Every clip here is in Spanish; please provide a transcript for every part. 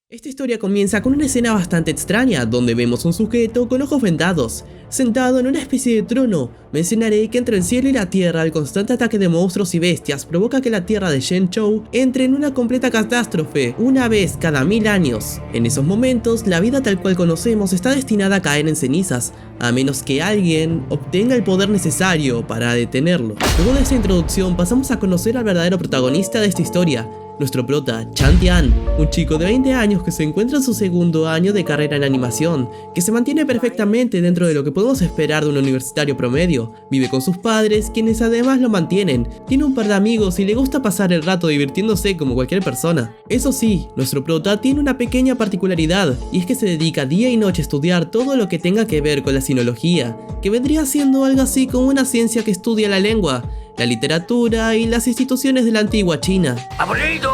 Esta historia comienza con una escena bastante extraña, donde vemos un sujeto con ojos vendados, sentado en una especie de trono. Mencionaré que entre el cielo y la tierra el constante ataque de monstruos y bestias provoca que la tierra de Zhengzhou entre en una completa catástrofe una vez cada 1000 años. En esos momentos, la vida tal cual conocemos está destinada a caer en cenizas, a menos que alguien obtenga el poder necesario para detenerlo. Luego de esta introducción pasamos a conocer al verdadero protagonista de esta historia, nuestro prota, Chan Tian, un chico de 20 años que se encuentra en su segundo año de carrera en animación, que se mantiene perfectamente dentro de lo que podemos esperar de un universitario promedio. Vive con sus padres, quienes además lo mantienen, tiene un par de amigos y le gusta pasar el rato divirtiéndose como cualquier persona. Eso sí, nuestro prota tiene una pequeña particularidad, y es que se dedica día y noche a estudiar todo lo que tenga que ver con la sinología, que vendría siendo algo así como una ciencia que estudia la lengua, la literatura y las instituciones de la antigua China. ¡Aburrido!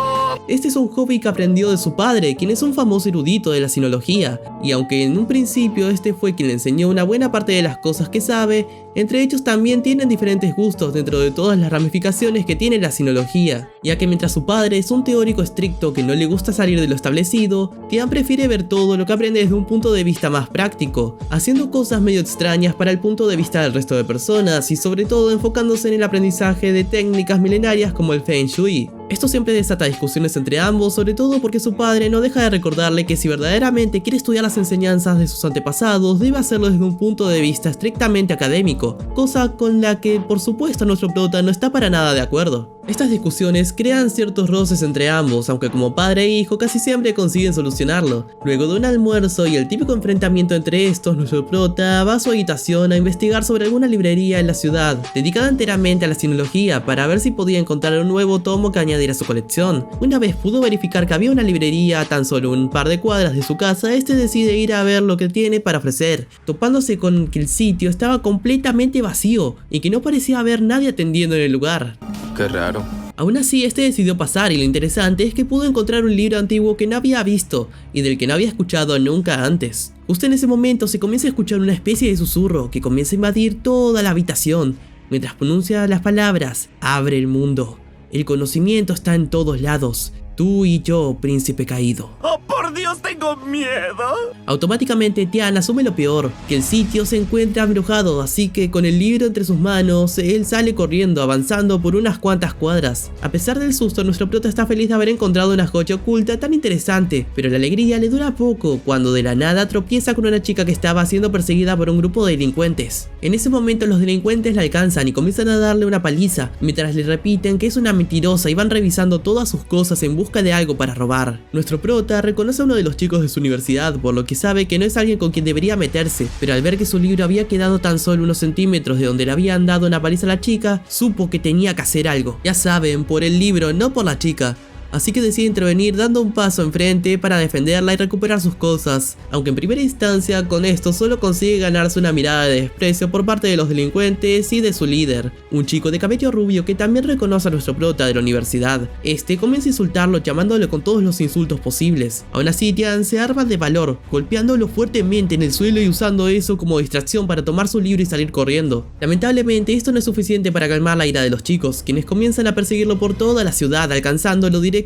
Este es un hobby que aprendió de su padre, quien es un famoso erudito de la sinología, y aunque en un principio este fue quien le enseñó una buena parte de las cosas que sabe, entre ellos también tienen diferentes gustos dentro de todas las ramificaciones que tiene la sinología, ya que mientras su padre es un teórico estricto que no le gusta salir de lo establecido, Tian prefiere ver todo lo que aprende desde un punto de vista más práctico, haciendo cosas medio extrañas para el punto de vista del resto de personas y sobre todo enfocándose en el aprendizaje de técnicas milenarias como el Feng Shui. Esto siempre desata discusiones entre ambos, sobre todo porque su padre no deja de recordarle que si verdaderamente quiere estudiar las enseñanzas de sus antepasados, debe hacerlo desde un punto de vista estrictamente académico, cosa con la que por supuesto nuestro prota no está para nada de acuerdo. Estas discusiones crean ciertos roces entre ambos, aunque como padre e hijo casi siempre consiguen solucionarlo. Luego de un almuerzo y el típico enfrentamiento entre estos, nuestro prota va a su habitación a investigar sobre alguna librería en la ciudad, dedicada enteramente a la sinología, para ver si podía encontrar un nuevo tomo que añadir a su colección. Una vez pudo verificar que había una librería a tan solo un par de cuadras de su casa, este decide ir a ver lo que tiene para ofrecer, topándose con que el sitio estaba completamente vacío y que no parecía haber nadie atendiendo en el lugar. Qué raro. Aún así, este decidió pasar y lo interesante es que pudo encontrar un libro antiguo que no había visto y del que no había escuchado nunca antes. Justo en ese momento se comienza a escuchar una especie de susurro que comienza a invadir toda la habitación, mientras pronuncia las palabras: abre el mundo. El conocimiento está en todos lados. Tú y yo, príncipe caído. ¡Oh, por Dios, tengo miedo! Automáticamente Tian asume lo peor, que el sitio se encuentra embrujado, así que con el libro entre sus manos, él sale corriendo, avanzando por unas cuantas cuadras. A pesar del susto, nuestro prota está feliz de haber encontrado una joya oculta tan interesante, pero la alegría le dura poco cuando de la nada tropieza con una chica que estaba siendo perseguida por un grupo de delincuentes. En ese momento los delincuentes la alcanzan y comienzan a darle una paliza, mientras le repiten que es una mentirosa y van revisando todas sus cosas en busca de algo para robar. Nuestro prota reconoce a uno de los chicos de su universidad, por lo que sabe que no es alguien con quien debería meterse, pero al ver que su libro había quedado tan solo unos centímetros de donde le habían dado una paliza a la chica, supo que tenía que hacer algo. Ya saben, por el libro, no por la chica. Así que decide intervenir dando un paso enfrente para defenderla y recuperar sus cosas, aunque en primera instancia con esto solo consigue ganarse una mirada de desprecio por parte de los delincuentes y de su líder, un chico de cabello rubio que también reconoce a nuestro prota de la universidad. Este comienza a insultarlo llamándole con todos los insultos posibles. Aún así Tian se arma de valor, golpeándolo fuertemente en el suelo y usando eso como distracción para tomar su libro y salir corriendo. Lamentablemente esto no es suficiente para calmar la ira de los chicos, quienes comienzan a perseguirlo por toda la ciudad, alcanzándolo directamente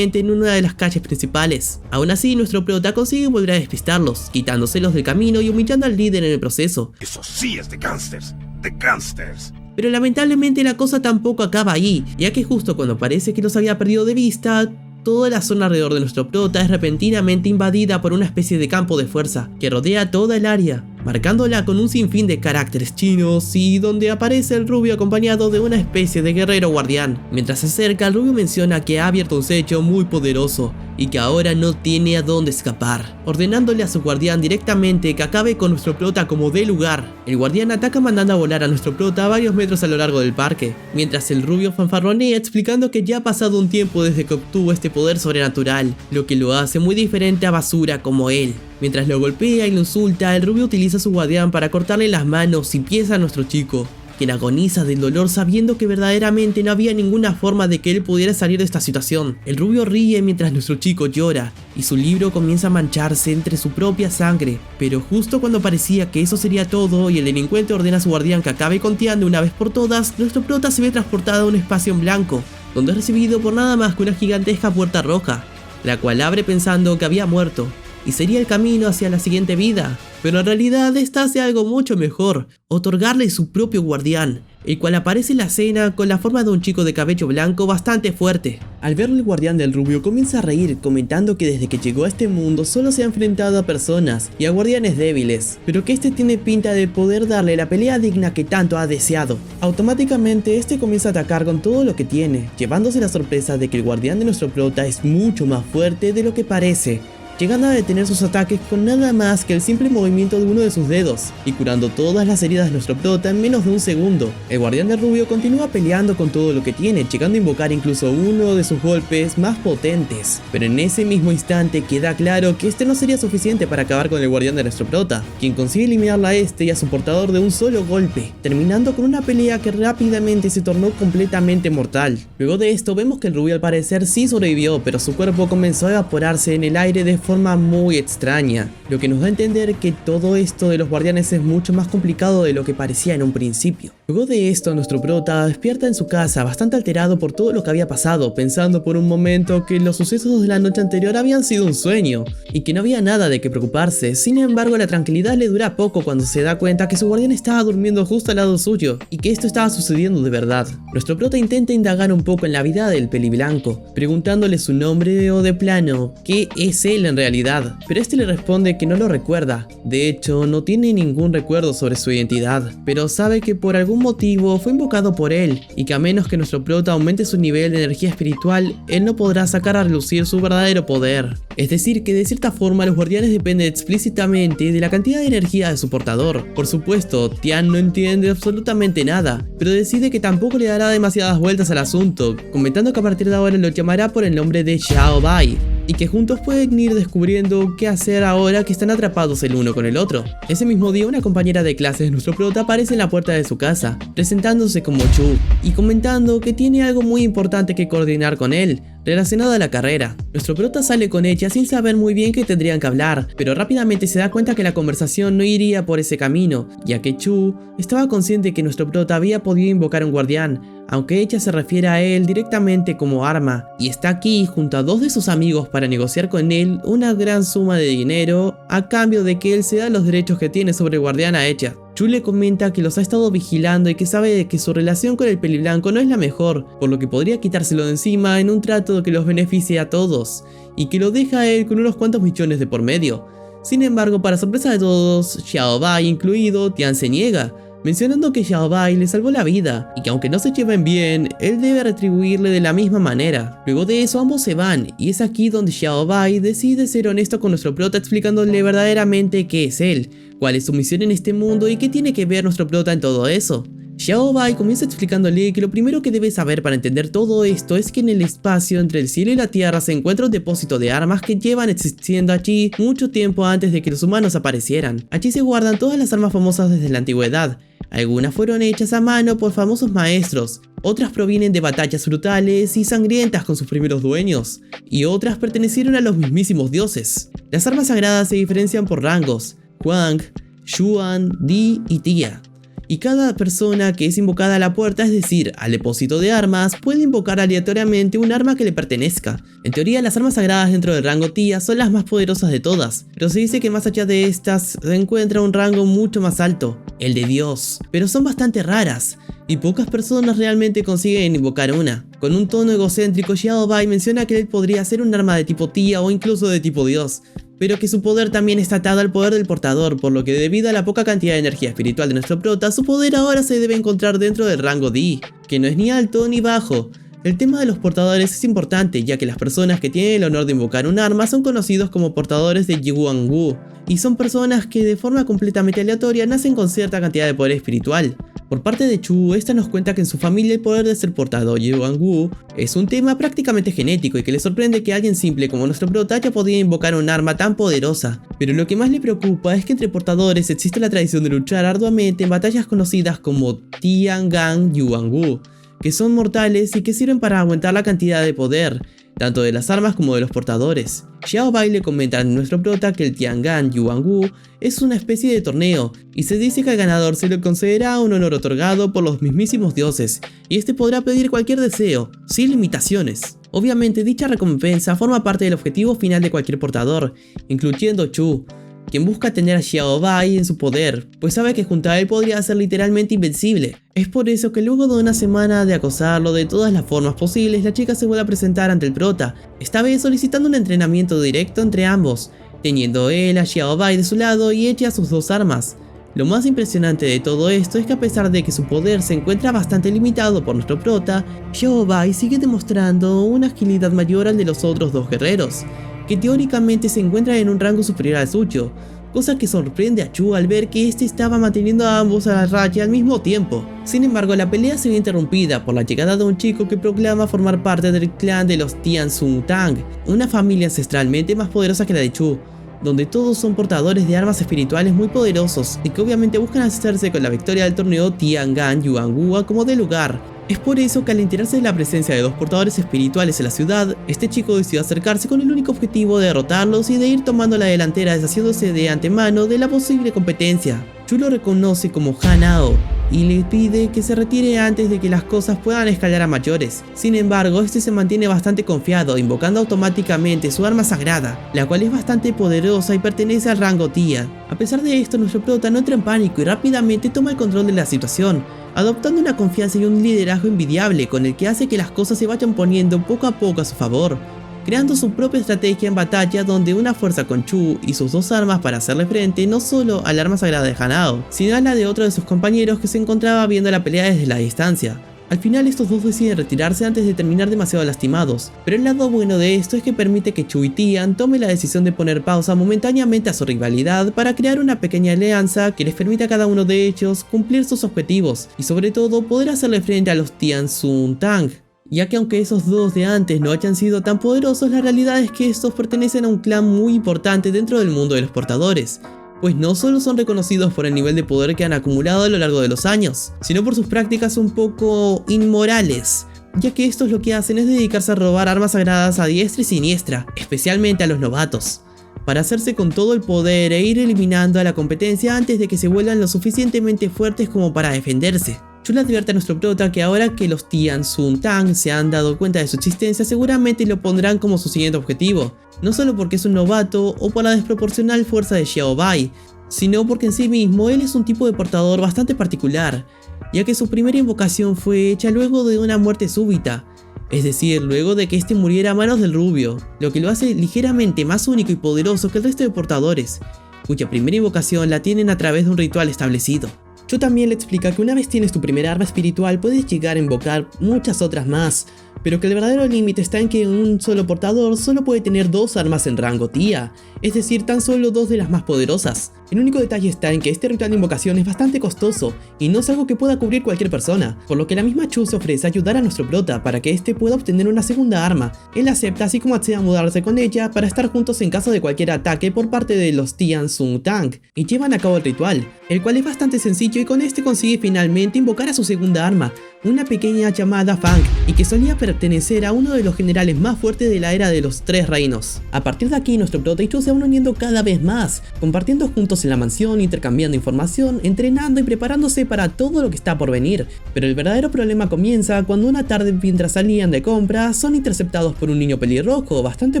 en una de las calles principales. Aún así, nuestro prota consigue volver a despistarlos, quitándoselos del camino y humillando al líder en el proceso. Eso sí es de gángsters, de gángsters. Pero lamentablemente la cosa tampoco acaba ahí, ya que justo cuando parece que los había perdido de vista, toda la zona alrededor de nuestro prota es repentinamente invadida por una especie de campo de fuerza que rodea toda el área, marcándola con un sinfín de caracteres chinos y donde aparece el rubio acompañado de una especie de guerrero guardián. Mientras se acerca, el rubio menciona que ha abierto un sello muy poderoso y que ahora no tiene a dónde escapar, ordenándole a su guardián directamente que acabe con nuestro prota como dé lugar. El guardián ataca mandando a volar a nuestro prota a varios metros a lo largo del parque, mientras el rubio fanfarronea explicando que ya ha pasado un tiempo desde que obtuvo este poder sobrenatural, lo que lo hace muy diferente a basura como él. Mientras lo golpea y lo insulta, el rubio utiliza a su guardián para cortarle las manos y pies a nuestro chico, quien agoniza del dolor sabiendo que verdaderamente no había ninguna forma de que él pudiera salir de esta situación. El rubio ríe mientras nuestro chico llora y su libro comienza a mancharse entre su propia sangre, pero justo cuando parecía que eso sería todo y el delincuente ordena a su guardián que acabe con Tian de una vez por todas, nuestro prota se ve transportado a un espacio en blanco, donde es recibido por nada más que una gigantesca puerta roja. la cual abre pensando que había muerto y sería el camino hacia la siguiente vida, pero en realidad esta hace algo mucho mejor, otorgarle su propio guardián, el cual aparece en la escena con la forma de un chico de cabello blanco bastante fuerte. Al verlo, el guardián del rubio comienza a reír, comentando que desde que llegó a este mundo solo se ha enfrentado a personas y a guardianes débiles, pero que este tiene pinta de poder darle la pelea digna que tanto ha deseado. Automáticamente este comienza a atacar con todo lo que tiene, llevándose la sorpresa de que el guardián de nuestro prota es mucho más fuerte de lo que parece, llegando a detener sus ataques con nada más que el simple movimiento de uno de sus dedos y curando todas las heridas de nuestro prota en menos de un segundo. El guardián del rubio continúa peleando con todo lo que tiene, llegando a invocar incluso uno de sus golpes más potentes, pero en ese mismo instante queda claro que este no sería suficiente para acabar con el guardián de nuestro prota, quien consigue eliminarla a este y a su portador de un solo golpe, terminando con una pelea que rápidamente se tornó completamente mortal. Luego de esto vemos que el rubio al parecer sí sobrevivió, pero su cuerpo comenzó a evaporarse en el aire de forma muy extraña, lo que nos da a entender que todo esto de los guardianes es mucho más complicado de lo que parecía en un principio. Luego de esto, nuestro prota despierta en su casa bastante alterado por todo lo que había pasado, pensando por un momento que los sucesos de la noche anterior habían sido un sueño y que no había nada de qué preocuparse. Sin embargo, la tranquilidad le dura poco cuando se da cuenta que su guardián estaba durmiendo justo al lado suyo y que esto estaba sucediendo de verdad. Nuestro prota intenta indagar un poco en la vida del peliblanco, preguntándole su nombre o de plano qué es él en realidad, pero este le responde que no lo recuerda. De hecho, no tiene ningún recuerdo sobre su identidad, pero sabe que por algún motivo fue invocado por él y que a menos que nuestro prota aumente su nivel de energía espiritual, él no podrá sacar a relucir su verdadero poder. Es decir, que de cierta forma los guardianes dependen explícitamente de la cantidad de energía de su portador. Por supuesto, Tian no entiende absolutamente nada, pero decide que tampoco le dará demasiadas vueltas al asunto, comentando que a partir de ahora lo llamará por el nombre de Xiao Bai, y que juntos pueden ir descubriendo qué hacer ahora que están atrapados el uno con el otro. Ese mismo día, una compañera de clases de nuestro prota aparece en la puerta de su casa, presentándose como Chu y comentando que tiene algo muy importante que coordinar con él, relacionado a la carrera. Nuestro prota sale con ella sin saber muy bien qué tendrían que hablar, pero rápidamente se da cuenta que la conversación no iría por ese camino, ya que Chu estaba consciente que nuestro prota había podido invocar un guardián, aunque ella se refiere a él directamente como arma, y está aquí junto a dos de sus amigos para negociar con él una gran suma de dinero a cambio de que él se da los derechos que tiene sobre el guardián a ella. Chu le comenta que los ha estado vigilando y que sabe de que su relación con el peliblanco no es la mejor, por lo que podría quitárselo de encima en un trato que los beneficie a todos, y que lo deja a él con unos cuantos millones de por medio. Sin embargo, para sorpresa de todos, Xiao Bai incluido, Tian se niega, mencionando que Xiao Bai le salvó la vida y que aunque no se lleven bien, él debe retribuirle de la misma manera. Luego de eso ambos se van y es aquí donde Xiao Bai decide ser honesto con nuestro prota explicándole verdaderamente qué es él, cuál es su misión en este mundo y qué tiene que ver nuestro prota en todo eso. Xiao Bai comienza explicándole que lo primero que debe saber para entender todo esto es que en el espacio entre el cielo y la tierra se encuentra un depósito de armas que llevan existiendo allí mucho tiempo antes de que los humanos aparecieran. Allí se guardan todas las armas famosas desde la antigüedad. Algunas fueron hechas a mano por famosos maestros, otras provienen de batallas brutales y sangrientas con sus primeros dueños, y otras pertenecieron a los mismísimos dioses. Las armas sagradas se diferencian por rangos: Huang, Xuan, Di y Tia. Y cada persona que es invocada a la puerta, es decir, al depósito de armas, puede invocar aleatoriamente un arma que le pertenezca. En teoría, las armas sagradas dentro del rango Tia son las más poderosas de todas, pero se dice que más allá de estas se encuentra un rango mucho más alto, el de Dios, pero son bastante raras, y pocas personas realmente consiguen invocar una. Con un tono egocéntrico, Xiao Bai menciona que él podría ser un arma de tipo Tia o incluso de tipo Dios, pero que su poder también está atado al poder del portador, por lo que debido a la poca cantidad de energía espiritual de nuestro prota, su poder ahora se debe encontrar dentro del rango Di, que no es ni alto ni bajo. El tema de los portadores es importante, ya que las personas que tienen el honor de invocar un arma son conocidos como portadores de Yuan-Wu, y son personas que de forma completamente aleatoria nacen con cierta cantidad de poder espiritual. Por parte de Chu, esta nos cuenta que en su familia el poder de ser portador Yuan-Wu es un tema prácticamente genético y que le sorprende que alguien simple como nuestro prota haya podido invocar un arma tan poderosa. Pero lo que más le preocupa es que entre portadores existe la tradición de luchar arduamente en batallas conocidas como Tiangang Yuan-Wu, que son mortales y que sirven para aumentar la cantidad de poder. tanto de las armas como de los portadores. Xiao Bai le comenta a nuestro prota que el Tiangan Yuanwu es una especie de torneo, y se dice que al ganador se le concederá un honor otorgado por los mismísimos dioses, y este podrá pedir cualquier deseo, sin limitaciones. Obviamente dicha recompensa forma parte del objetivo final de cualquier portador, incluyendo Chu, quien busca tener a Xiao Bai en su poder, pues sabe que junto a él podría ser literalmente invencible. Es por eso que luego de una semana de acosarlo de todas las formas posibles, la chica se vuelve a presentar ante el prota, esta vez solicitando un entrenamiento directo entre ambos, teniendo él a Xiao Bai de su lado y ella sus dos armas. Lo más impresionante de todo esto es que a pesar de que su poder se encuentra bastante limitado por nuestro prota, Xiao Bai sigue demostrando una agilidad mayor al de los otros dos guerreros, que teóricamente se encuentran en un rango superior al suyo, cosa que sorprende a Chu al ver que este estaba manteniendo a ambos a raya al mismo tiempo. Sin embargo, la pelea se ve interrumpida por la llegada de un chico que proclama formar parte del clan de los Tianzun Tang, una familia ancestralmente más poderosa que la de Chu, donde todos son portadores de armas espirituales muy poderosos y que obviamente buscan hacerse con la victoria del torneo Tiangan Yuanwu como de lugar. Es por eso que al enterarse de la presencia de dos portadores espirituales en la ciudad, este chico decidió acercarse con el único objetivo de derrotarlos y de ir tomando la delantera deshaciéndose de antemano de la posible competencia. Chu lo reconoce como Hanao y le pide que se retire antes de que las cosas puedan escalar a mayores. Sin embargo, este se mantiene bastante confiado, invocando automáticamente su arma sagrada, la cual es bastante poderosa y pertenece al rango Tia. A pesar de esto, nuestro prota no entra en pánico y rápidamente toma el control de la situación, adoptando una confianza y un liderazgo envidiable con el que hace que las cosas se vayan poniendo poco a poco a su favor, creando su propia estrategia en batalla donde una fuerza con Chu y sus dos armas para hacerle frente no solo al arma sagrada de Hanao, sino a la de otro de sus compañeros que se encontraba viendo la pelea desde la distancia. Al final estos dos deciden retirarse antes de terminar demasiado lastimados, pero el lado bueno de esto es que permite que Chu y Tian tomen la decisión de poner pausa momentáneamente a su rivalidad para crear una pequeña alianza que les permita a cada uno de ellos cumplir sus objetivos y sobre todo poder hacerle frente a los Tianzun Tang, ya que aunque esos dos de antes no hayan sido tan poderosos, la realidad es que estos pertenecen a un clan muy importante dentro del mundo de los portadores, pues no solo son reconocidos por el nivel de poder que han acumulado a lo largo de los años, sino por sus prácticas un poco inmorales, ya que estos lo que hacen es dedicarse a robar armas sagradas a diestra y siniestra, especialmente a los novatos, para hacerse con todo el poder e ir eliminando a la competencia antes de que se vuelvan lo suficientemente fuertes como para defenderse. Chu le advierte a nuestro prota que ahora que los Tianzun Tang se han dado cuenta de su existencia, seguramente lo pondrán como su siguiente objetivo, no solo porque es un novato o por la desproporcional fuerza de Xiao Bai, sino porque en sí mismo él es un tipo de portador bastante particular, ya que su primera invocación fue hecha luego de una muerte súbita, es decir, luego de que este muriera a manos del rubio, lo que lo hace ligeramente más único y poderoso que el resto de portadores, cuya primera invocación la tienen a través de un ritual establecido. Chu también le explica que una vez tienes tu primera arma espiritual puedes llegar a invocar muchas otras más, pero que el verdadero límite está en que un solo portador solo puede tener dos armas en rango Tia, es decir, tan solo dos de las más poderosas. El único detalle está en que este ritual de invocación es bastante costoso y no es algo que pueda cubrir cualquier persona, por lo que la misma Chu se ofrece a ayudar a nuestro prota para que este pueda obtener una segunda arma. Él acepta, así como accede a mudarse con ella para estar juntos en caso de cualquier ataque por parte de los Tianzun Tang, y llevan a cabo el ritual, el cual es bastante sencillo y con este consigue finalmente invocar a su segunda arma, una pequeña llamada Fang, y que solía pertenecer a uno de los generales más fuertes de la era de los tres reinos. A partir de aquí nuestro prota y Chu se van uniendo cada vez más, compartiendo juntos en la mansión, intercambiando información, entrenando y preparándose para todo lo que está por venir. Pero el verdadero problema comienza cuando una tarde mientras salían de compras son interceptados por un niño pelirrojo bastante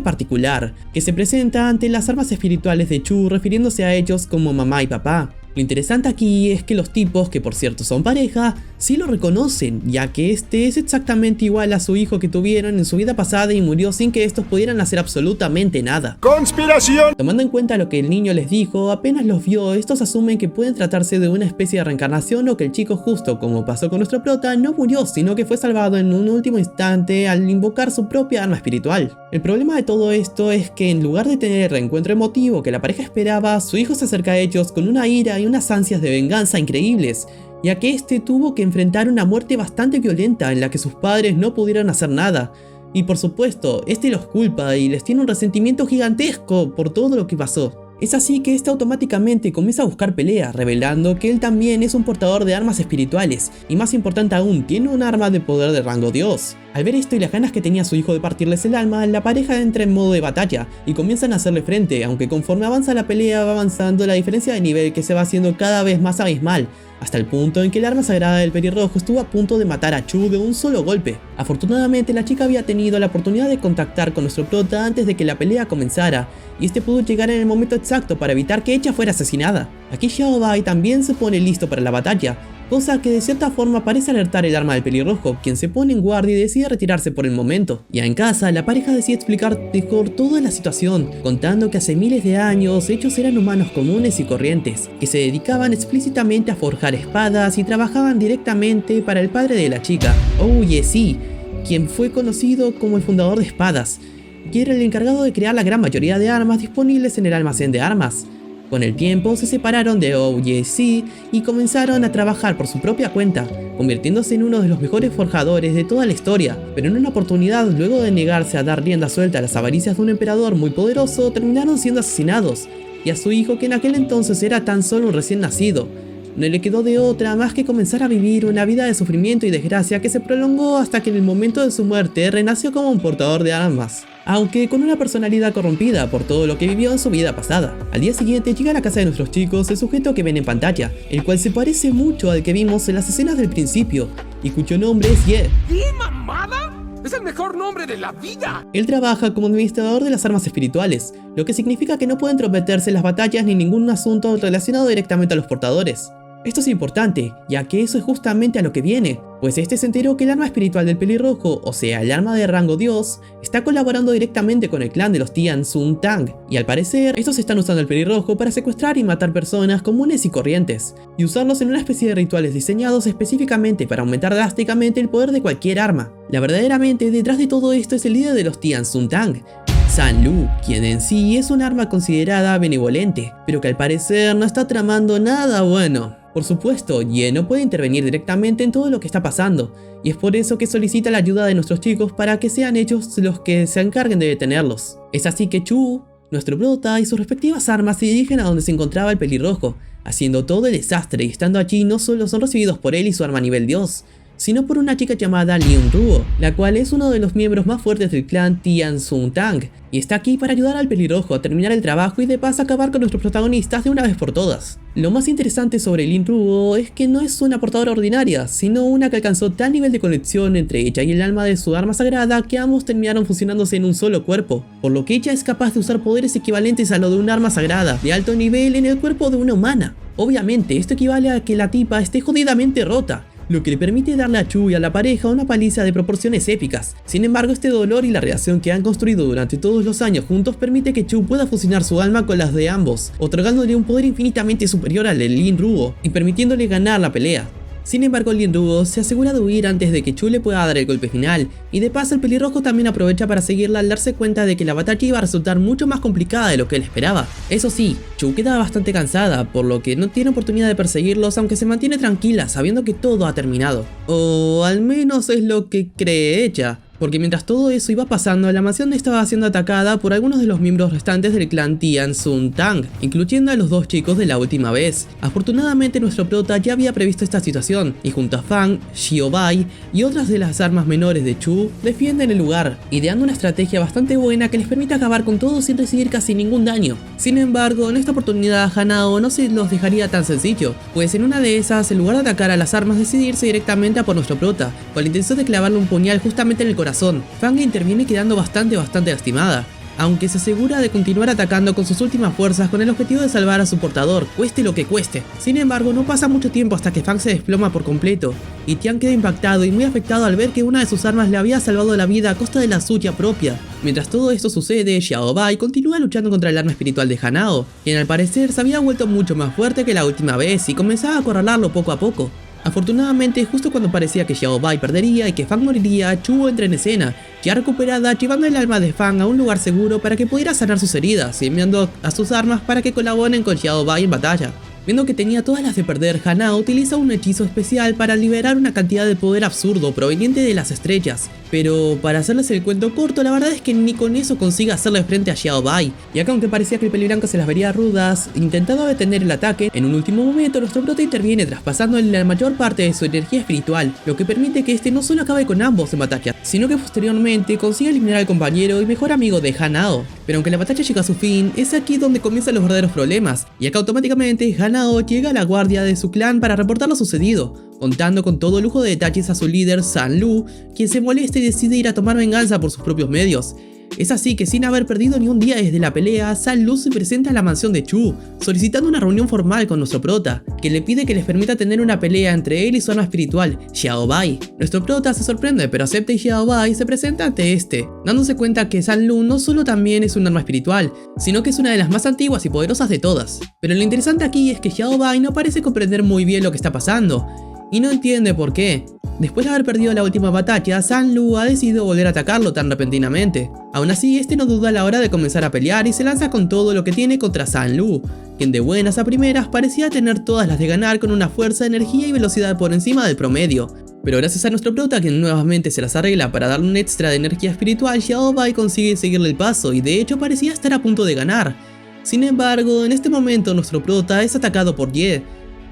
particular, que se presenta ante las armas espirituales de Chu refiriéndose a ellos como mamá y papá. Lo interesante aquí es que los tipos, que por cierto son pareja, sí lo reconocen, ya que este es exactamente igual a su hijo que tuvieron en su vida pasada y murió sin que estos pudieran hacer absolutamente nada. ¡Conspiración! Tomando en cuenta lo que el niño les dijo, apenas los vio, estos asumen que pueden tratarse de una especie de reencarnación o que el chico, justo como pasó con nuestro prota, no murió, sino que fue salvado en un último instante al invocar su propia arma espiritual. El problema de todo esto es que en lugar de tener el reencuentro emotivo que la pareja esperaba, su hijo se acerca a ellos con una ira y unas ansias de venganza increíbles, ya que este tuvo que enfrentar una muerte bastante violenta en la que sus padres no pudieron hacer nada. Y por supuesto, este los culpa y les tiene un resentimiento gigantesco por todo lo que pasó. Es así que este automáticamente comienza a buscar pelea, revelando que él también es un portador de armas espirituales, y más importante aún, tiene un arma de poder de rango Dios. Al ver esto y las ganas que tenía su hijo de partirles el alma, la pareja entra en modo de batalla y comienzan a hacerle frente, aunque conforme avanza la pelea va avanzando la diferencia de nivel que se va haciendo cada vez más abismal, hasta el punto en que el arma sagrada del pelirrojo estuvo a punto de matar a Chu de un solo golpe. Afortunadamente la chica había tenido la oportunidad de contactar con nuestro prota antes de que la pelea comenzara, y este pudo llegar en el momento exacto para evitar que ella fuera asesinada. Aquí Xiao Bai también se pone listo para la batalla, cosa que de cierta forma parece alertar el arma del pelirrojo, quien se pone en guardia y decide retirarse por el momento. Ya en casa, la pareja decide explicar mejor toda la situación, contando que hace miles de años ellos eran humanos comunes y corrientes, que se dedicaban explícitamente a forjar espadas y trabajaban directamente para el padre de la chica, sí, quien fue conocido como el fundador de espadas, que era el encargado de crear la gran mayoría de armas disponibles en el almacén de armas. Con el tiempo se separaron de OGC y comenzaron a trabajar por su propia cuenta, convirtiéndose en uno de los mejores forjadores de toda la historia, pero en una oportunidad, luego de negarse a dar rienda suelta a las avaricias de un emperador muy poderoso, terminaron siendo asesinados, y a su hijo, que en aquel entonces era tan solo un recién nacido, no le quedó de otra más que comenzar a vivir una vida de sufrimiento y desgracia que se prolongó hasta que en el momento de su muerte renació como un portador de armas, aunque con una personalidad corrompida por todo lo que vivió en su vida pasada. Al día siguiente llega a la casa de nuestros chicos el sujeto que ven en pantalla, el cual se parece mucho al que vimos en las escenas del principio, y cuyo nombre es Ye. ¿Qué mamada? ¡Es el mejor nombre de la vida! Él trabaja como administrador de las armas espirituales, lo que significa que no puede entrometerse en las batallas ni ningún asunto relacionado directamente a los portadores. Esto es importante, ya que eso es justamente a lo que viene, pues este se enteró que el arma espiritual del pelirrojo, o sea el arma de rango Dios, está colaborando directamente con el clan de los Tian Sun Tang, y al parecer estos están usando el pelirrojo para secuestrar y matar personas comunes y corrientes, y usarlos en una especie de rituales diseñados específicamente para aumentar drásticamente el poder de cualquier arma. La verdaderamente detrás de todo esto es el líder de los Tian Sun Tang, San Lu, quien en sí es un arma considerada benevolente, pero que al parecer no está tramando nada bueno. Por supuesto, Ye no puede intervenir directamente en todo lo que está pasando, y es por eso que solicita la ayuda de nuestros chicos para que sean ellos los que se encarguen de detenerlos. Es así que Chu, nuestro prota y sus respectivas armas se dirigen a donde se encontraba el pelirrojo, haciendo todo el desastre, y estando allí no solo son recibidos por él y su arma nivel Dios, sino por una chica llamada Lin Ruo, la cual es uno de los miembros más fuertes del clan Tian Sun Tang, y está aquí para ayudar al pelirrojo a terminar el trabajo y de paso acabar con nuestros protagonistas de una vez por todas. Lo más interesante sobre Lin Ruo es que no es una portadora ordinaria, sino una que alcanzó tal nivel de conexión entre ella y el alma de su arma sagrada que ambos terminaron fusionándose en un solo cuerpo, por lo que ella es capaz de usar poderes equivalentes a lo de un arma sagrada de alto nivel en el cuerpo de una humana. Obviamente esto equivale a que la tipa esté jodidamente rota, lo que le permite darle a Chu y a la pareja una paliza de proporciones épicas. Sin embargo, este dolor y la relación que han construido durante todos los años juntos permite que Chu pueda fusionar su alma con las de ambos, otorgándole un poder infinitamente superior al de Lin Ruo y permitiéndole ganar la pelea. Sin embargo, Lin Ruo se asegura de huir antes de que Chu le pueda dar el golpe final, y de paso el pelirrojo también aprovecha para seguirla al darse cuenta de que la batalla iba a resultar mucho más complicada de lo que él esperaba. Eso sí, Chu queda bastante cansada, por lo que no tiene oportunidad de perseguirlos, aunque se mantiene tranquila sabiendo que todo ha terminado. O al menos es lo que cree ella. Porque mientras todo eso iba pasando, la mansión estaba siendo atacada por algunos de los miembros restantes del clan Tian Sun Tang, incluyendo a los dos chicos de la última vez. Afortunadamente nuestro prota ya había previsto esta situación, y junto a Fang, Xiao Bai y otras de las armas menores de Chu, defienden el lugar, ideando una estrategia bastante buena que les permite acabar con todo sin recibir casi ningún daño. Sin embargo, en esta oportunidad Hanao no se los dejaría tan sencillo, pues en una de esas, en lugar de atacar a las armas, decidirse directamente a por nuestro prota, con la intención de clavarle un puñal justamente en el corazón. Fang interviene quedando bastante lastimada, aunque se asegura de continuar atacando con sus últimas fuerzas con el objetivo de salvar a su portador, cueste lo que cueste. Sin embargo, no pasa mucho tiempo hasta que Fang se desploma por completo, y Tian queda impactado y muy afectado al ver que una de sus armas le había salvado la vida a costa de la suya propia. Mientras todo esto sucede, Xiao Bai continúa luchando contra el arma espiritual de Hanao, quien al parecer se había vuelto mucho más fuerte que la última vez y comenzaba a acorralarlo poco a poco. Afortunadamente, justo cuando parecía que Xiao Bai perdería y que Fang moriría, Chu entra en escena, ya recuperada, llevando el alma de Fang a un lugar seguro para que pudiera sanar sus heridas y enviando a sus armas para que colaboren con Xiao Bai en batalla. Viendo que tenía todas las de perder, Hanao utiliza un hechizo especial para liberar una cantidad de poder absurdo proveniente de las estrellas. Pero para hacerles el cuento corto, la verdad es que ni con eso consigue hacerle frente a Xiaobai, ya que aunque parecía que el peliblanco se las vería rudas, intentando detener el ataque, en un último momento nuestro prota interviene traspasándole la mayor parte de su energía espiritual, lo que permite que este no solo acabe con ambos en batalla, sino que posteriormente consiga eliminar al compañero y mejor amigo de Hanao. Pero aunque la batalla llega a su fin, es aquí donde comienzan los verdaderos problemas, ya que automáticamente Hanao llega a la guardia de su clan para reportar lo sucedido, contando con todo lujo de detalles a su líder San Lu, quien se molesta y decide ir a tomar venganza por sus propios medios. Es así que sin haber perdido ni un día desde la pelea, San Lu se presenta a la mansión de Chu, solicitando una reunión formal con nuestro prota, que le pide que les permita tener una pelea entre él y su arma espiritual, Xiaobai. Nuestro prota se sorprende pero acepta y Xiaobai se presenta ante este, dándose cuenta que San Lu no solo también es un arma espiritual, sino que es una de las más antiguas y poderosas de todas. Pero lo interesante aquí es que Xiaobai no parece comprender muy bien lo que está pasando, y no entiende por qué. Después de haber perdido la última batalla, San Lu ha decidido volver a atacarlo tan repentinamente. Aún así, este no duda a la hora de comenzar a pelear y se lanza con todo lo que tiene contra San Lu, quien de buenas a primeras parecía tener todas las de ganar con una fuerza, energía y velocidad por encima del promedio. Pero gracias a nuestro prota, quien nuevamente se las arregla para darle un extra de energía espiritual, Xiaobai consigue seguirle el paso y de hecho parecía estar a punto de ganar. Sin embargo, en este momento nuestro prota es atacado por Ye,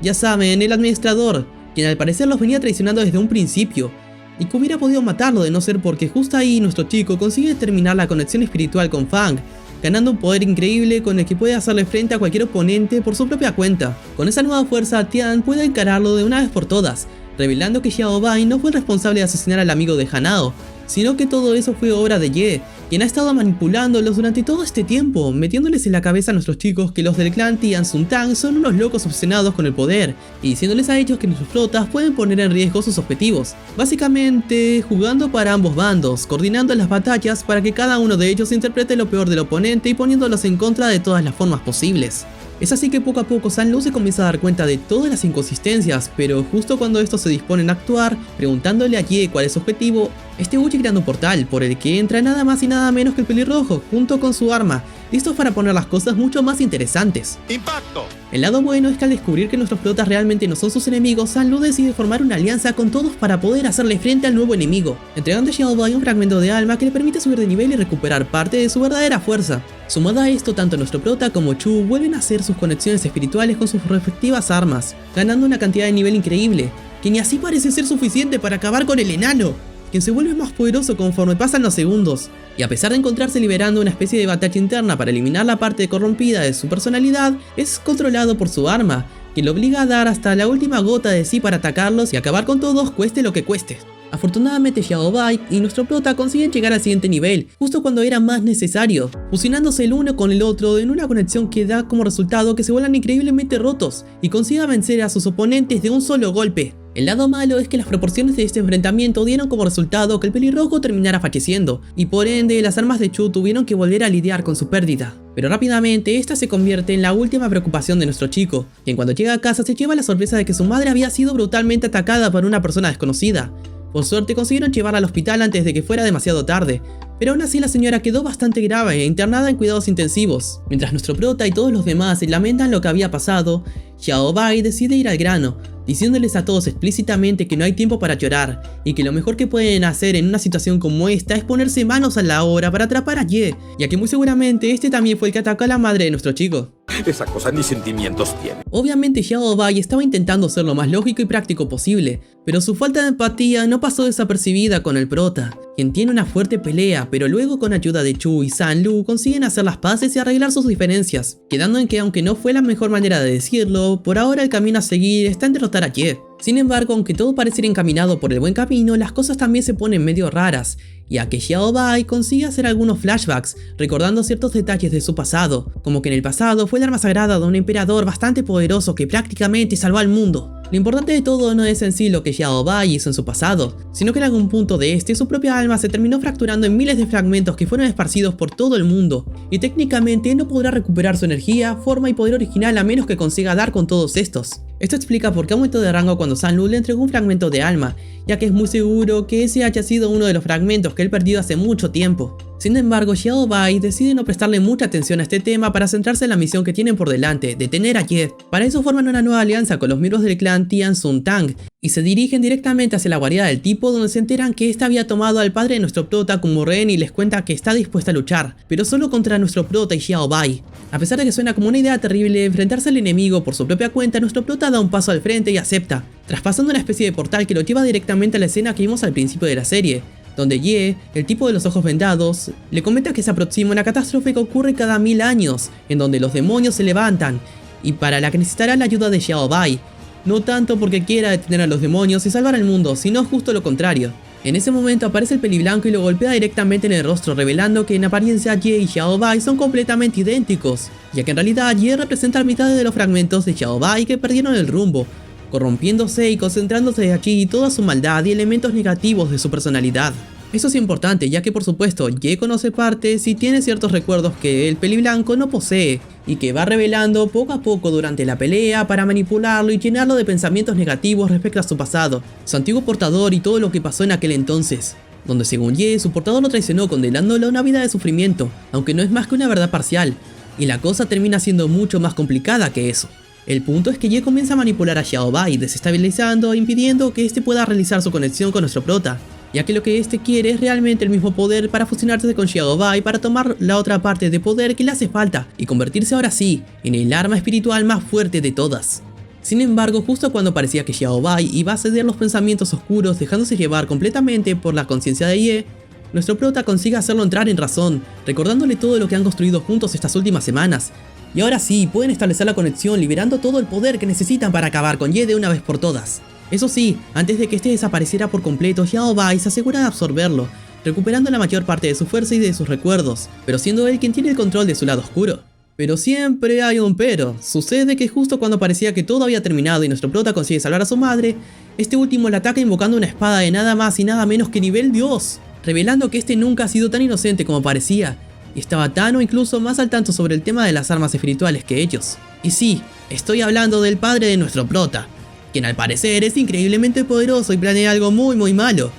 ya saben, el administrador, quien al parecer los venía traicionando desde un principio, y que hubiera podido matarlo de no ser porque justo ahí nuestro chico consigue terminar la conexión espiritual con Fang, ganando un poder increíble con el que puede hacerle frente a cualquier oponente por su propia cuenta. Con esa nueva fuerza, Tian puede encararlo de una vez por todas, revelando que Xiaobai no fue el responsable de asesinar al amigo de Hanao, sino que todo eso fue obra de Ye, quien ha estado manipulándolos durante todo este tiempo, metiéndoles en la cabeza a nuestros chicos que los del clan Tian Sun Tang son unos locos obsesionados con el poder, y diciéndoles a ellos que nuestros flotas pueden poner en riesgo sus objetivos, básicamente jugando para ambos bandos, coordinando las batallas para que cada uno de ellos interprete lo peor del oponente y poniéndolos en contra de todas las formas posibles. Es así que poco a poco San Lu se comienza a dar cuenta de todas las inconsistencias, pero justo cuando estos se disponen a actuar, preguntándole a Ye cuál es su objetivo, este huye creando un portal por el que entra nada más y nada menos que el pelirrojo, junto con su arma, listos para poner las cosas mucho más interesantes. ¡Impacto! El lado bueno es que al descubrir que nuestros flotas realmente no son sus enemigos, San Lu decide formar una alianza con todos para poder hacerle frente al nuevo enemigo, entregando a Xiaobai un fragmento de alma que le permite subir de nivel y recuperar parte de su verdadera fuerza. Sumado a esto, tanto nuestro prota como Chu vuelven a hacer sus conexiones espirituales con sus respectivas armas, ganando una cantidad de nivel increíble, que ni así parece ser suficiente para acabar con el enano, quien se vuelve más poderoso conforme pasan los segundos, y a pesar de encontrarse liberando una especie de batalla interna para eliminar la parte corrompida de su personalidad, es controlado por su arma, que lo obliga a dar hasta la última gota de sí para atacarlos y acabar con todos cueste lo que cueste. Afortunadamente Xiaobai y nuestro prota consiguen llegar al siguiente nivel, justo cuando era más necesario, fusionándose el uno con el otro en una conexión que da como resultado que se vuelvan increíblemente rotos y consigan vencer a sus oponentes de un solo golpe. El lado malo es que las proporciones de este enfrentamiento dieron como resultado que el pelirrojo terminara falleciendo, y por ende las armas de Chu tuvieron que volver a lidiar con su pérdida. Pero rápidamente esta se convierte en la última preocupación de nuestro chico, quien cuando llega a casa se lleva la sorpresa de que su madre había sido brutalmente atacada por una persona desconocida. Por suerte consiguieron llevarla al hospital antes de que fuera demasiado tarde, pero aún así la señora quedó bastante grave e internada en cuidados intensivos. Mientras nuestro prota y todos los demás se lamentan lo que había pasado, Xiaobai decide ir al grano, diciéndoles a todos explícitamente que no hay tiempo para llorar y que lo mejor que pueden hacer en una situación como esta es ponerse manos a la obra para atrapar a Ye, ya que muy seguramente este también fue el que atacó a la madre de nuestro chico. Esa cosa ni sentimientos tiene. Obviamente Xiaobai estaba intentando ser lo más lógico y práctico posible, pero su falta de empatía no pasó desapercibida con el prota, quien tiene una fuerte pelea, pero luego con ayuda de Chu y San Lu consiguen hacer las paces y arreglar sus diferencias, quedando en que aunque no fue la mejor manera de decirlo, por ahora el camino a seguir está en derrotar a Ye. Sin embargo, aunque todo parece ir encaminado por el buen camino, las cosas también se ponen medio raras, ya que Xiaobai consigue hacer algunos flashbacks, recordando ciertos detalles de su pasado, como que en el pasado fue el arma sagrada de un emperador bastante poderoso que prácticamente salvó al mundo. Lo importante de todo no es en sí lo que Xiaobai hizo en su pasado, sino que en algún punto de este su propia alma se terminó fracturando en miles de fragmentos que fueron esparcidos por todo el mundo, y técnicamente no podrá recuperar su energía, forma y poder original a menos que consiga dar con todos estos. Esto explica por qué aumentó de rango cuando Sun Lu le entregó un fragmento de alma, ya que es muy seguro que ese haya sido uno de los fragmentos que él perdió hace mucho tiempo. Sin embargo, Xiao Bai decide no prestarle mucha atención a este tema para centrarse en la misión que tienen por delante, detener a Ye. Para eso forman una nueva alianza con los miembros del clan Tian Sun Tang y se dirigen directamente hacia la guarida del tipo, donde se enteran que éste había tomado al padre de nuestro prota como rehén y les cuenta que está dispuesta a luchar, pero solo contra nuestro prota y Xiao Bai. A pesar de que suena como una idea terrible enfrentarse al enemigo por su propia cuenta, nuestro prota da un paso al frente y acepta, traspasando una especie de portal que lo lleva directamente a la escena que vimos al principio de la serie, donde Ye, el tipo de los ojos vendados, le comenta que se aproxima una catástrofe que ocurre cada 1000 años, en donde los demonios se levantan, y para la que necesitará la ayuda de Xiao Bai, no tanto porque quiera detener a los demonios y salvar al mundo, sino justo lo contrario. En ese momento aparece el peliblanco y lo golpea directamente en el rostro, revelando que en apariencia Ye y Xiao Bai son completamente idénticos, ya que en realidad Ye representa la mitad de los fragmentos de Xiao Bai que perdieron el rumbo, corrompiéndose y concentrándose aquí toda su maldad y elementos negativos de su personalidad. Eso es importante, ya que por supuesto Ye conoce partes y tiene ciertos recuerdos que el peliblanco no posee, y que va revelando poco a poco durante la pelea para manipularlo y llenarlo de pensamientos negativos respecto a su pasado, su antiguo portador y todo lo que pasó en aquel entonces, donde según Ye, su portador lo traicionó condenándolo a una vida de sufrimiento, aunque no es más que una verdad parcial, y la cosa termina siendo mucho más complicada que eso. El punto es que Ye comienza a manipular a Xiao Bai, desestabilizando e impidiendo que este pueda realizar su conexión con nuestro prota, ya que lo que este quiere es realmente el mismo poder para fusionarse con Xiao Bai para tomar la otra parte de poder que le hace falta y convertirse ahora sí en el arma espiritual más fuerte de todas. Sin embargo, justo cuando parecía que Xiao Bai iba a ceder los pensamientos oscuros dejándose llevar completamente por la conciencia de Ye, nuestro prota consigue hacerlo entrar en razón, recordándole todo lo que han construido juntos estas últimas semanas. Y ahora sí, pueden establecer la conexión liberando todo el poder que necesitan para acabar con Ye de una vez por todas. Eso sí, antes de que este desapareciera por completo, Xiao Bai se asegura de absorberlo, recuperando la mayor parte de su fuerza y de sus recuerdos, pero siendo él quien tiene el control de su lado oscuro. Pero siempre hay un pero. Sucede que justo cuando parecía que todo había terminado y nuestro prota consigue salvar a su madre, este último le ataca invocando una espada de nada más y nada menos que nivel Dios, revelando que este nunca ha sido tan inocente como parecía, y estaba tan o incluso más al tanto sobre el tema de las armas espirituales que ellos. Y sí, estoy hablando del padre de nuestro prota, quien al parecer es increíblemente poderoso y planea algo muy malo.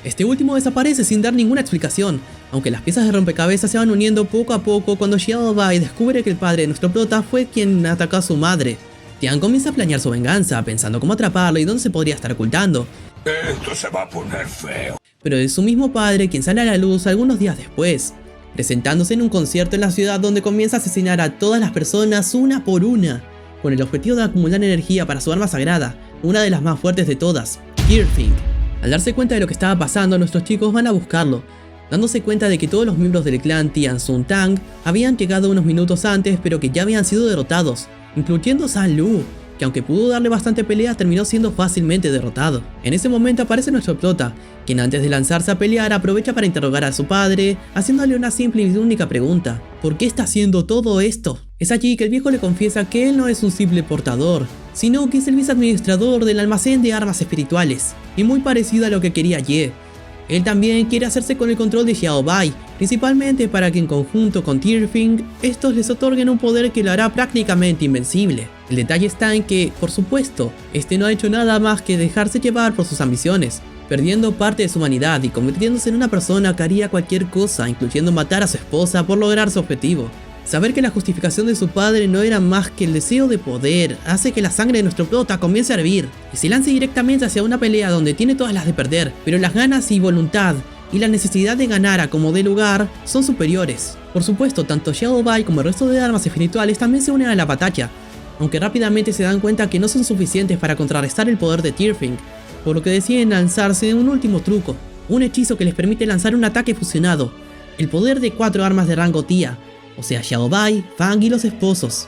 Este último desaparece sin dar ninguna explicación, aunque las piezas de rompecabezas se van uniendo poco a poco cuando Xiao Bai descubre que el padre de nuestro prota fue quien atacó a su madre. Tian comienza a planear su venganza, pensando cómo atraparlo y dónde se podría estar ocultando. Esto se va a poner feo. Pero es su mismo padre quien sale a la luz algunos días después, presentándose en un concierto en la ciudad donde comienza a asesinar a todas las personas una por una, con el objetivo de acumular energía para su arma sagrada, una de las más fuertes de todas, Tirfing. Al darse cuenta de lo que estaba pasando, nuestros chicos van a buscarlo, dándose cuenta de que todos los miembros del clan Tian Sun Tang habían llegado unos minutos antes, pero que ya habían sido derrotados, incluyendo Sun Lu, que aunque pudo darle bastante pelea, terminó siendo fácilmente derrotado. En ese momento aparece nuestro prota, quien antes de lanzarse a pelear aprovecha para interrogar a su padre, haciéndole una simple y única pregunta: ¿por qué está haciendo todo esto? Es allí que el viejo le confiesa que él no es un simple portador, sino que es el viceadministrador del almacén de armas espirituales, y muy parecido a lo que quería Ye. Él también quiere hacerse con el control de Xiao Bai, principalmente para que en conjunto con Tirfing, estos les otorguen un poder que lo hará prácticamente invencible. El detalle está en que, por supuesto, este no ha hecho nada más que dejarse llevar por sus ambiciones, perdiendo parte de su humanidad y convirtiéndose en una persona que haría cualquier cosa, incluyendo matar a su esposa por lograr su objetivo. Saber que la justificación de su padre no era más que el deseo de poder hace que la sangre de nuestro prota comience a hervir y se lance directamente hacia una pelea donde tiene todas las de perder, pero las ganas y voluntad y la necesidad de ganar a como dé lugar son superiores. Por supuesto, tanto Xiao Bai como el resto de armas espirituales también se unen a la batalla, aunque rápidamente se dan cuenta que no son suficientes para contrarrestar el poder de Tirfing, por lo que deciden lanzarse un último truco, un hechizo que les permite lanzar un ataque fusionado, el poder de 4 armas de rango Tia, o sea Xiao Bai, Fang y los esposos,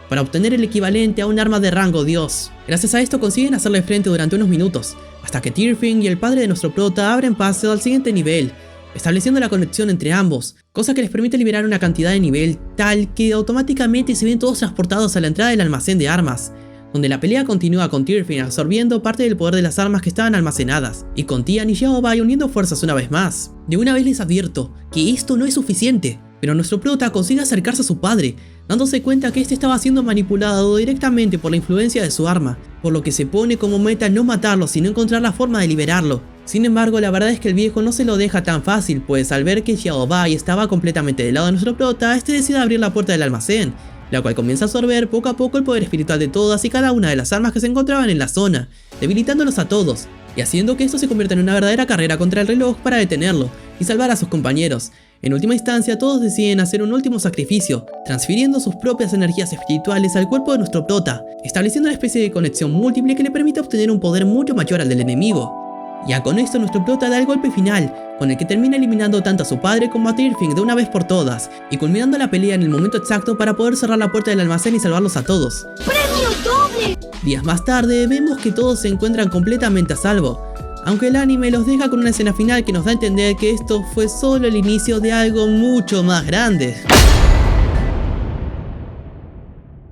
para obtener el equivalente a un arma de rango Dios. Gracias a esto consiguen hacerle frente durante unos minutos, hasta que Tirfing y el padre de nuestro prota abren paso al siguiente nivel, estableciendo la conexión entre ambos, cosa que les permite liberar una cantidad de nivel tal que automáticamente se ven todos transportados a la entrada del almacén de armas, donde la pelea continúa con Tirfing absorbiendo parte del poder de las armas que estaban almacenadas, y con Tian y Xiao Bai uniendo fuerzas una vez más. De una vez les advierto que esto no es suficiente. pero nuestro prota consigue acercarse a su padre, dándose cuenta que este estaba siendo manipulado directamente por la influencia de su arma, por lo que se pone como meta no matarlo sino encontrar la forma de liberarlo. Sin embargo, la verdad es que el viejo no se lo deja tan fácil, pues al ver que Xiao Bai estaba completamente del lado de nuestro prota, este decide abrir la puerta del almacén, la cual comienza a absorber poco a poco el poder espiritual de todas y cada una de las armas que se encontraban en la zona, debilitándolos a todos, y haciendo que esto se convierta en una verdadera carrera contra el reloj para detenerlo y salvar a sus compañeros. En última instancia, todos deciden hacer un último sacrificio, transfiriendo sus propias energías espirituales al cuerpo de nuestro prota, estableciendo una especie de conexión múltiple que le permite obtener un poder mucho mayor al del enemigo. Ya con esto nuestro prota da el golpe final, con el que termina eliminando tanto a su padre como a Tirfing de una vez por todas, y culminando la pelea en el momento exacto para poder cerrar la puerta del almacén y salvarlos a todos. ¡Premio doble! Días más tarde vemos que todos se encuentran completamente a salvo, aunque el anime los deja con una escena final que nos da a entender que esto fue solo el inicio de algo mucho más grande.